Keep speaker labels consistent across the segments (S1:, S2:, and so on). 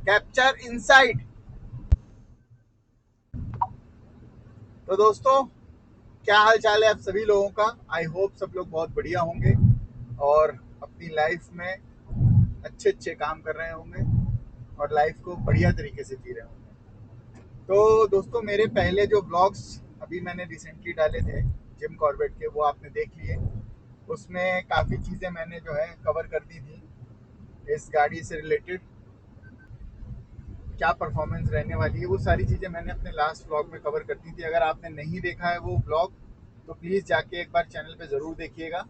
S1: Capture inside. तो दोस्तों, क्या हाल चाल है आप सभी लोगों का। आई होप सब लोग बहुत बढ़िया होंगे और अपनी लाइफ में अच्छे अच्छे काम कर रहे होंगे और लाइफ को बढ़िया तरीके से जी रहे होंगे। तो दोस्तों, मेरे पहले जो ब्लॉग्स अभी मैंने रिसेंटली डाले थे जिम कॉर्बेट के, वो आपने देख लिए। उसमें काफ़ी चीज़ें मैंने जो है कवर कर दी थी इस गाड़ी से रिलेटेड। क्या परफॉर्मेंस रहने वाली है वो सारी चीज़ें मैंने अपने लास्ट व्लॉग में कवर कर दी थी। अगर आपने नहीं देखा है वो व्लॉग तो प्लीज़ जाके एक बार चैनल पे ज़रूर देखिएगा।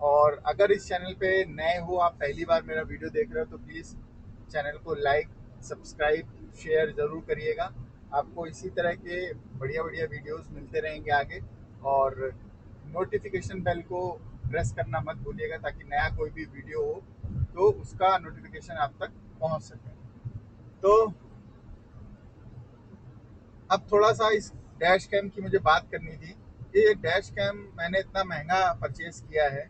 S1: और अगर इस चैनल पे नए हो, आप पहली बार मेरा वीडियो देख रहे हो, तो प्लीज़ चैनल को लाइक, सब्सक्राइब, शेयर ज़रूर करिएगा। आपको इसी तरह के बढ़िया बढ़िया वीडियोस मिलते रहेंगे आगे। और नोटिफिकेशन बेल को प्रेस करना मत भूलिएगा ताकि नया कोई भी वीडियो हो तो उसका नोटिफिकेशन आप तक पहुंच सके। तो अब थोड़ा सा इस डैश कैम की मुझे बात करनी थी। ये डैश कैम मैंने इतना महंगा परचेज किया है।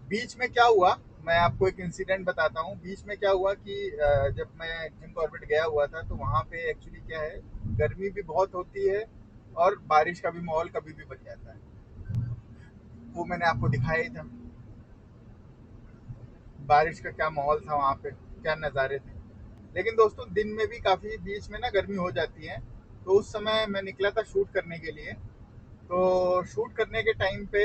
S1: बीच में क्या हुआ, मैं आपको एक इंसिडेंट बताता हूँ। बीच में क्या हुआ कि जब मैं जिम कॉर्बेट गया हुआ था तो वहाँ पे एक्चुअली क्या है, गर्मी भी बहुत होती है और बारिश का भी माहौल कभी भी बन जाता है। वो मैंने आपको दिखाया ही था, बारिश का क्या माहौल था वहाँ पे, क्या नज़ारे थे। लेकिन दोस्तों, दिन में भी काफ़ी बीच में ना गर्मी हो जाती है। तो उस समय मैं निकला था शूट करने के लिए। तो शूट करने के टाइम पे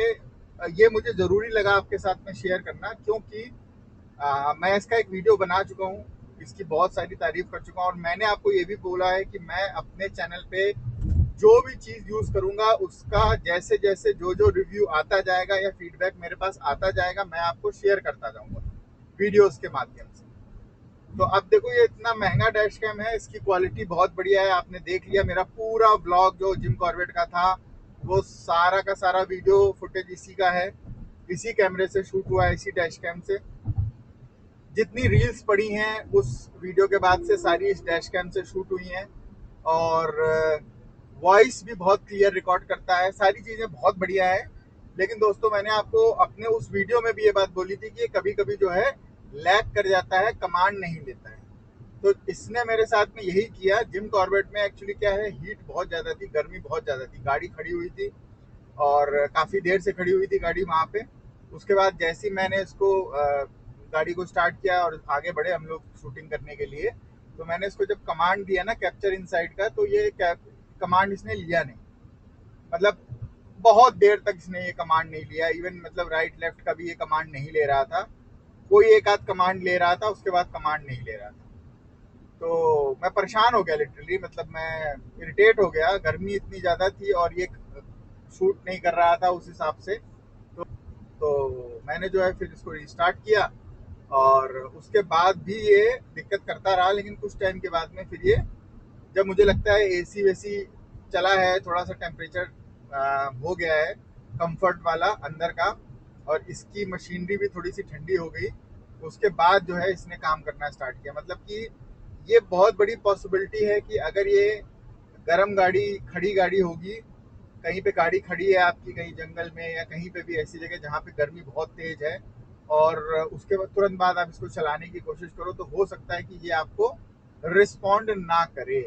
S1: ये मुझे ज़रूरी लगा आपके साथ में शेयर करना, क्योंकि मैं इसका एक वीडियो बना चुका हूँ, इसकी बहुत सारी तारीफ कर चुका हूँ। और मैंने आपको ये भी बोला है कि मैं अपने चैनल पे जो भी चीज़ यूज़ करूँगा उसका जैसे जैसे जो जो रिव्यू आता जाएगा या फीडबैक मेरे पास आता जाएगा, मैं आपको शेयर करता जाऊँगा वीडियोस के माध्यम से। तो अब देखो, ये इतना महंगा डैश कैम है, इसकी क्वालिटी बहुत बढ़िया है। आपने देख लिया मेरा पूरा ब्लॉग जो जिम कॉर्बेट का था, वो सारा का सारा वीडियो फुटेज इसी का है। इसी कैमरे से शूट हुआ है, इसी डैश कैम से। जितनी रील्स पड़ी हैं उस वीडियो के बाद से सारी इस डैश कैम से शूट हुई हैं। और वॉइस भी बहुत क्लियर रिकॉर्ड करता है, सारी चीज़ें बहुत बढ़िया है। लेकिन दोस्तों, मैंने आपको अपने उस वीडियो में भी ये बात बोली थी कि ये कभी कभी जो है लैग कर जाता है, कमांड नहीं लेता है। तो इसने मेरे साथ में यही किया। जिम कॉर्बेट में एक्चुअली क्या है, हीट बहुत ज़्यादा थी, गर्मी बहुत ज़्यादा थी, गाड़ी खड़ी हुई थी और काफ़ी देर से खड़ी हुई थी गाड़ी वहाँ पे। उसके बाद जैसे ही मैंने इसको गाड़ी को स्टार्ट किया और आगे बढ़े हम लोग शूटिंग करने के लिए, तो मैंने इसको जब कमांड दिया ना कैप्चर इनसाइड का, तो ये कमांड इसने लिया नहीं। मतलब बहुत देर तक इसने ये कमांड नहीं लिया। इवन मतलब राइट लेफ्ट का भी ये कमांड नहीं ले रहा था। कोई एक आध कमांड ले रहा था, उसके बाद कमांड नहीं ले रहा था। तो मैं परेशान हो गया लिटरली, मतलब मैं इरिटेट हो गया। गर्मी इतनी ज़्यादा थी और ये शूट नहीं कर रहा था उस हिसाब से। तो, तो मैंने जो है फिर इसको रिस्टार्ट किया और उसके बाद भी ये दिक्कत करता रहा। लेकिन कुछ टाइम के बाद में फिर ये, जब मुझे लगता है एसी वेसी चला है, थोड़ा सा टेम्परेचर हो गया है कंफर्ट वाला अंदर का, और इसकी मशीनरी भी थोड़ी सी ठंडी हो गई, उसके बाद जो है इसने काम करना स्टार्ट किया। मतलब कि ये बहुत बड़ी पॉसिबिलिटी है कि अगर ये गर्म गाड़ी, खड़ी गाड़ी होगी, कहीं पे गाड़ी खड़ी है आपकी कहीं जंगल में या कहीं पे भी ऐसी जगह जहाँ पे गर्मी बहुत तेज है, और उसके बाद तुरंत बाद आप इसको चलाने की कोशिश करो, तो हो सकता है कि ये आपको रिस्पॉन्ड ना करे।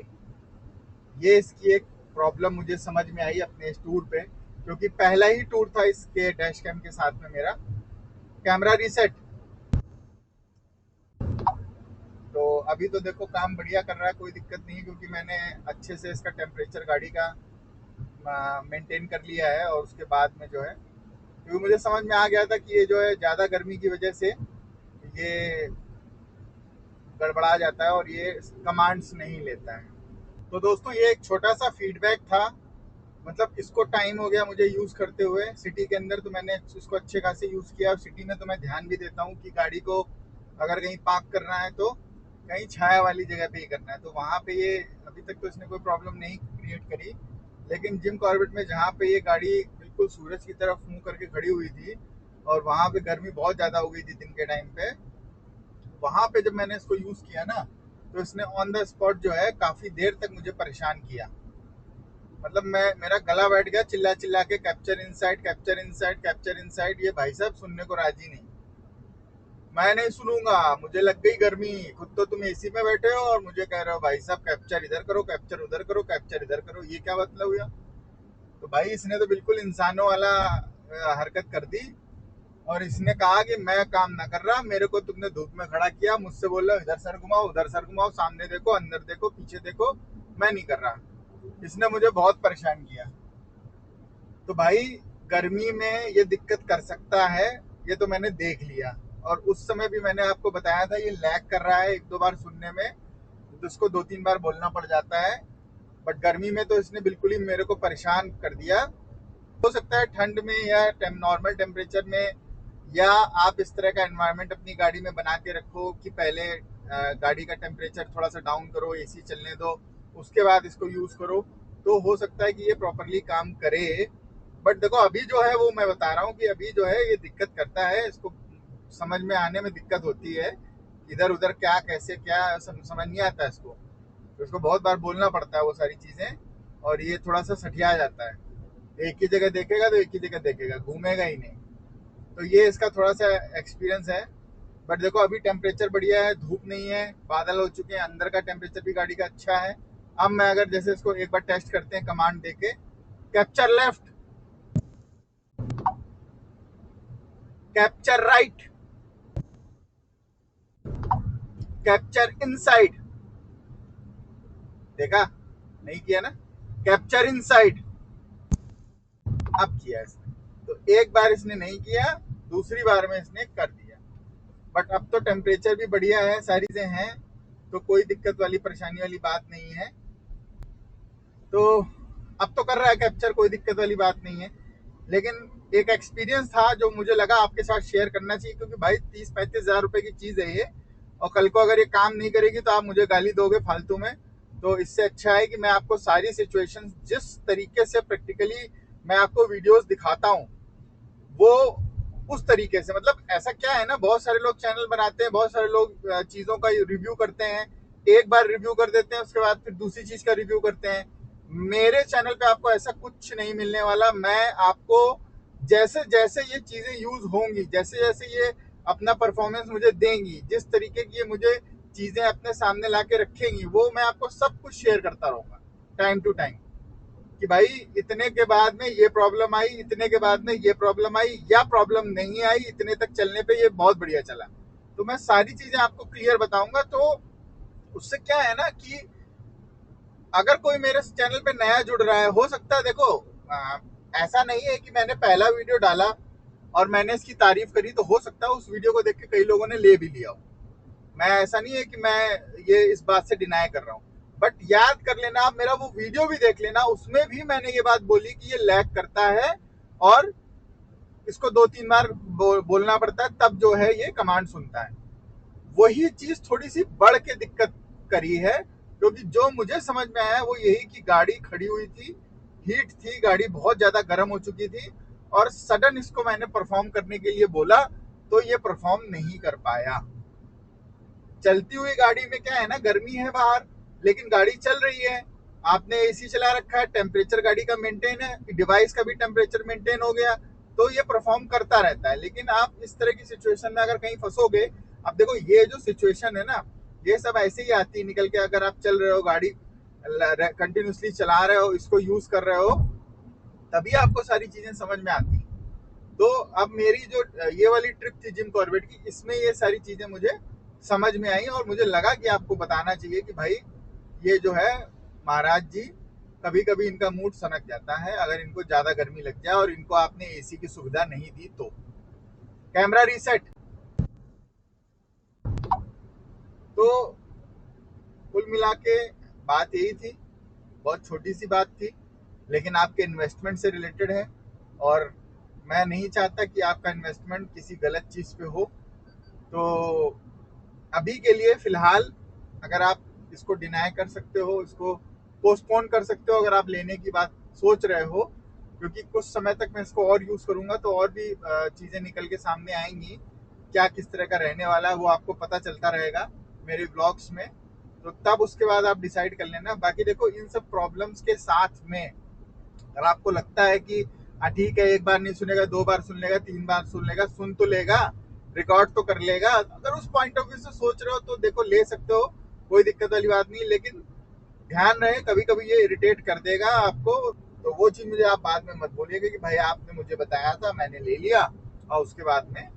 S1: ये इसकी एक प्रॉब्लम मुझे समझ में आई अपने इस टूर पे, क्योंकि पहला ही टूर था इसके डैश कैम के साथ में मेरा। Camera reset. तो अभी तो देखो काम बढ़िया कर रहा है, कोई दिक्कत नहीं, क्योंकि मैंने अच्छे से इसका टेम्परेचर गाड़ी का मेंटेन कर लिया है। और उसके बाद में जो है, क्योंकि मुझे समझ में आ गया था कि ये जो है ज़्यादा गर्मी की वजह से ये गड़बड़ा जाता है और ये कमांड्स नहीं लेता है। तो दोस्तों, ये एक छोटा सा फीडबैक था। मतलब इसको टाइम हो गया मुझे यूज़ करते हुए। सिटी के अंदर तो मैंने इसको अच्छे खासे यूज़ किया, और सिटी में तो मैं ध्यान भी देता हूँ कि गाड़ी को अगर कहीं पार्क करना है तो कहीं छाया वाली जगह पे ही करना है। तो वहाँ पे ये अभी तक तो इसने कोई प्रॉब्लम नहीं क्रिएट करी। लेकिन जिम कॉर्बेट में जहाँ पे ये गाड़ी बिल्कुल सूरज की तरफ मुंह करके खड़ी हुई थी और वहाँ पे गर्मी बहुत ज़्यादा हो गई थी दिन के टाइम पे, वहाँ पे जब मैंने इसको यूज़ किया ना, तो इसने ऑन द स्पॉट जो है काफ़ी देर तक मुझे परेशान किया। मतलब मैं, मेरा गला बैठ गया चिल्ला चिल्ला के, capture inside, capture inside, capture inside. ये भाई साहब सुनने को राजी नहीं। मैं नहीं सुनूंगा, मुझे लग गई गर्मी। खुद तो तुम एसी में बैठे हो और मुझे कह रहे हो भाई साहब कैप्चर इधर करो, कैप्चर उधर करो, कैप्चर इधर करो, ये क्या मतलब हुआ? तो भाई इसने तो बिल्कुल इंसानों वाला हरकत कर दी। और इसने कहा कि मैं काम ना कर रहा, मेरे को तुमने धूप में खड़ा किया, मुझसे बोल रहे हो इधर सर घुमाओ उधर सर घुमाओ, सामने देखो अंदर देखो पीछे देखो, मैं नहीं कर रहा। इसने मुझे बहुत परेशान किया। तो भाई गर्मी में ये दिक्कत कर सकता है, ये तो मैंने देख लिया। और उस समय भी मैंने आपको बताया था ये लैग कर रहा है एक दो बार सुनने में, तो उसको दो तीन बार बोलना पड़ जाता है। बट गर्मी में तो इसने बिल्कुल ही मेरे को परेशान कर दिया। हो सकता है ठंड में या नॉर्मल टेम्परेचर में, या आप इस तरह का एनवायरनमेंट अपनी गाड़ी में बना के रखो कि पहले गाड़ी का टेम्परेचर थोड़ा सा डाउन करो, एसी चलने दो, उसके बाद इसको यूज करो, तो हो सकता है कि ये प्रॉपरली काम करे। बट देखो अभी जो है वो मैं बता रहा हूँ कि अभी जो है ये दिक्कत करता है, इसको समझ में आने में दिक्कत होती है, इधर उधर क्या कैसे क्या समझ नहीं आता है इसको। तो इसको बहुत बार बोलना पड़ता है वो सारी चीजें, और ये थोड़ा सा सठिया जाता है। एक ही जगह देखेगा तो एक ही जगह देखेगा, घूमेगा ही नहीं। तो ये इसका थोड़ा सा एक्सपीरियंस है। बट देखो अभी टेम्परेचर बढ़िया है, धूप नहीं है, बादल हो चुके हैं, अंदर का टेम्परेचर भी गाड़ी का अच्छा है। अब मैं अगर जैसे इसको एक बार टेस्ट करते हैं कमांड देके, capture left, capture right, capture inside, देखा? नहीं किया ना? कैप्चर इनसाइड, अब किया इसने। तो एक बार इसने नहीं किया, दूसरी बार में इसने कर दिया। बट अब तो टेम्परेचर भी बढ़िया है, सारी चीजें हैं, तो कोई दिक्कत वाली परेशानी वाली बात नहीं है। तो अब तो कर रहा है कैप्चर, कोई दिक्कत वाली बात नहीं है। लेकिन एक एक्सपीरियंस था जो मुझे लगा आपके साथ शेयर करना चाहिए, क्योंकि भाई 30-35 हजार रुपए की चीज है ये, और कल को अगर ये काम नहीं करेगी तो आप मुझे गाली दोगे फालतू में। तो इससे अच्छा है कि मैं आपको सारी सिचुएशन जिस तरीके से प्रैक्टिकली मैं आपको वीडियोस दिखाता हूँ, वो उस तरीके से, मतलब ऐसा क्या है ना, बहुत सारे लोग चैनल बनाते हैं, बहुत सारे लोग चीजों का रिव्यू करते हैं, एक बार रिव्यू कर देते हैं, उसके बाद फिर दूसरी चीज का रिव्यू करते हैं। मेरे चैनल पे आपको ऐसा कुछ नहीं मिलने वाला। मैं आपको जैसे जैसे ये चीजें यूज होंगी, जैसे जैसे ये अपना परफॉर्मेंस मुझे देंगी, जिस तरीके की ये मुझे चीजें अपने सामने ला के रखेंगी, वो मैं आपको सब कुछ शेयर करता रहूंगा टाइम टू टाइम, कि भाई इतने के बाद में ये प्रॉब्लम आई, इतने के बाद में ये प्रॉब्लम आई, या प्रॉब्लम नहीं आई, इतने तक चलने पे ये बहुत बढ़िया चला। तो मैं सारी चीजें आपको क्लियर बताऊंगा। तो उससे क्या है ना कि अगर कोई मेरे चैनल पे नया जुड़ रहा है, हो सकता है देखो ऐसा नहीं है कि मैंने पहला वीडियो डाला और मैंने इसकी तारीफ करी तो हो सकता है उस वीडियो को देख के कई लोगों ने ले भी लिया हो। मैं ऐसा नहीं है कि मैं ये इस बात से डिनाई कर रहा हूँ। बट याद कर लेना, आप मेरा वो वीडियो भी देख लेना, उसमें भी मैंने ये बात बोली कि ये लैग करता है और इसको दो तीन बार बोलना पड़ता है, तब जो है ये कमांड सुनता है। वही चीज थोड़ी सी बढ़ के दिक्कत करी है, क्योंकि जो मुझे समझ में आया वो यही कि गाड़ी खड़ी हुई थी, हीट थी, गाड़ी बहुत ज्यादा गर्म हो चुकी थी, और सडन इसको मैंने परफॉर्म करने के लिए बोला तो ये परफॉर्म नहीं कर पाया। चलती हुई गाड़ी में क्या है ना, गर्मी है बाहर लेकिन गाड़ी चल रही है, आपने एसी चला रखा है, टेम्परेचर गाड़ी का मेंटेन है, डिवाइस का भी टेम्परेचर मेंटेन हो गया, तो ये परफॉर्म करता रहता है। लेकिन आप इस तरह की सिचुएशन में अगर कहीं फंसोगे, अब देखो ये जो सिचुएशन है ना, ये सब ऐसे ही आती है निकल के। अगर आप चल रहे हो गाड़ी, कंटिन्यूसली चला रहे हो, इसको यूज कर रहे हो, तभी आपको सारी चीजें समझ में आती। तो अब मेरी जो ये वाली ट्रिप थी जिम कॉर्बेट की, इसमें ये सारी चीजें मुझे समझ में आई और मुझे लगा कि आपको बताना चाहिए कि भाई ये जो है महाराज जी, कभी कभी इनका मूड सनक जाता है अगर इनको ज्यादा गर्मी लग जाए और इनको आपने एसी की सुविधा नहीं दी तो। Camera reset. तो कुल मिला के बात यही थी, बहुत छोटी सी बात थी, लेकिन आपके इन्वेस्टमेंट से रिलेटेड है, और मैं नहीं चाहता कि आपका इन्वेस्टमेंट किसी गलत चीज पे हो। तो अभी के लिए फिलहाल अगर आप इसको डिनाई कर सकते हो, इसको पोस्टपोन कर सकते हो अगर आप लेने की बात सोच रहे हो, क्योंकि कुछ समय तक मैं इसको और यूज करूंगा तो और भी चीजें निकल के सामने आएंगी, क्या किस तरह का रहने वाला है वो आपको पता चलता रहेगा मेरे ब्लॉग्स में। तो तब उसके बाद आप डिसाइड कर लेना। बाकी देखो इन सब प्रॉब्लम्स के साथ में अगर आपको लगता है कि ठीक है, एक बार नहीं सुनेगा, दो बार सुन लेगा, तीन बार सुन लेगा, सुन तो लेगा, रिकॉर्ड तो कर लेगा। अगर उस पॉइंट ऑफ व्यू से सोच रहे हो तो देखो ले सकते हो, कोई दिक्कत वाली बात नहीं, लेकिन ध्यान रहे कभी कभी ये इरिटेट कर देगा आपको। तो वो चीज मुझे आप बाद में मत बोलिएगा कि भाई आपने मुझे बताया था मैंने ले लिया और उसके बाद में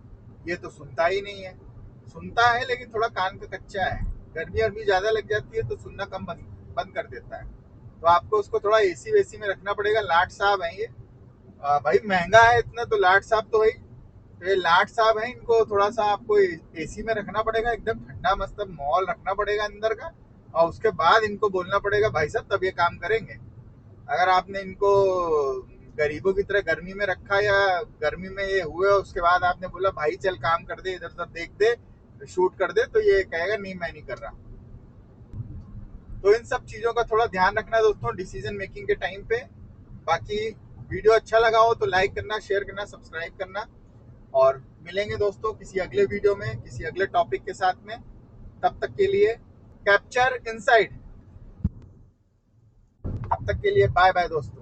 S1: ये तो सुनता ही नहीं है। सुनता है लेकिन थोड़ा कान का कच्चा है, गर्मी अर्मी ज्यादा लग जाती है तो सुनना कम बंद कर देता है। तो आपको उसको थोड़ा एसी वेसी में रखना पड़ेगा। लाट साहब है ये, भाई महंगा है इतना तो लाट साहब तो भाई, तो ये लाट साहब है, इनको थोड़ा सा आपको एसी में रखना पड़ेगा, एकदम ठंडा मस्त माहौल रखना पड़ेगा अंदर का, और उसके बाद इनको बोलना पड़ेगा भाई साहब तब ये काम करेंगे। अगर आपने इनको गरीबों की तरह गर्मी में रखा या गर्मी में ये हुए उसके बाद आपने बोला भाई चल काम कर दे, इधर उधर देख दे, शूट कर दे, तो ये कहेगा नहीं मैं नहीं कर रहा। तो इन सब चीजों का थोड़ा ध्यान रखना दोस्तों डिसीजन मेकिंग के टाइम पे। बाकी वीडियो अच्छा लगा हो तो लाइक करना, शेयर करना, सब्सक्राइब करना, और मिलेंगे दोस्तों किसी अगले वीडियो में किसी अगले टॉपिक के साथ में। तब तक के लिए कैप्चर इनसाइड, तब तक के लिए बाय बाय दोस्तों।